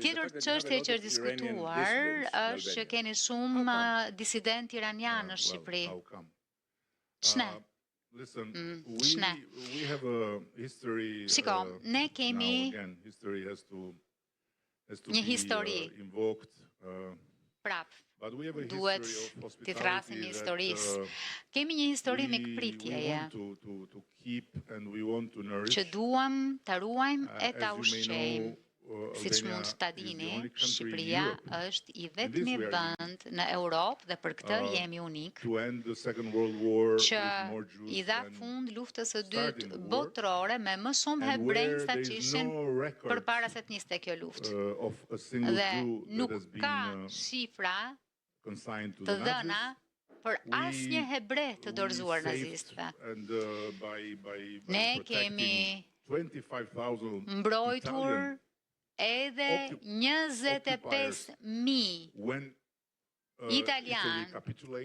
Tjetër çështje që është diskutuar është që keni shumë disident iranian në Shqipëri. Ç'ne? Ç'ne? Shiko, ne kemi një histori. Prap, duhet t'i thrasim historisë. Kemi një histori mikpritjeje që duam ta ruajmë e ta ushqejmë. Siç mund ta dini, Shqipëria është i vetmi vend në Europë dhe për këtë jemi unik, që i dha fund luftës së dytë botërore me më shumë hebrej sa që ishin përpara se të niste kjo luftë. Dhe nuk ka shifra të dhëna për asnjë hebre të dorëzuar nazistëve. Ne kemi mbrojtur edhe 25.000 italianë,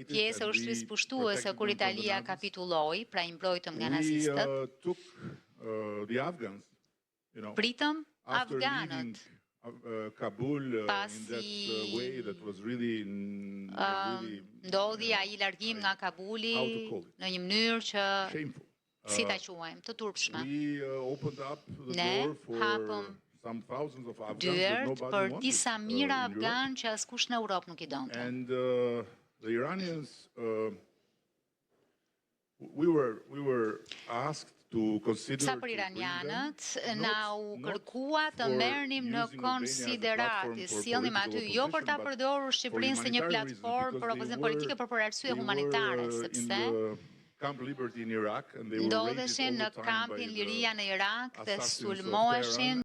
pjesë e ushtrisë pushtuese kur Italia kapitulloi, pra i mbrojtëm nga nazistët. Pritëm afganët. Pasi ndodhi ai largim nga Kabuli në një mënyrë që si ta quajmë, të turpshme. Ne hapëm dyert për disa mijëra afgan që askush në Europë nuk i donte. Sa për iranianët, na u kërkua të merrnim në konsiderat, sjellnim aty jo për ta përdorur Shqipërinë si një platformë për opozim politike, por për arsye humanitare, sepse ndodheshin në kampin Liria në Irak dhe sulmoheshin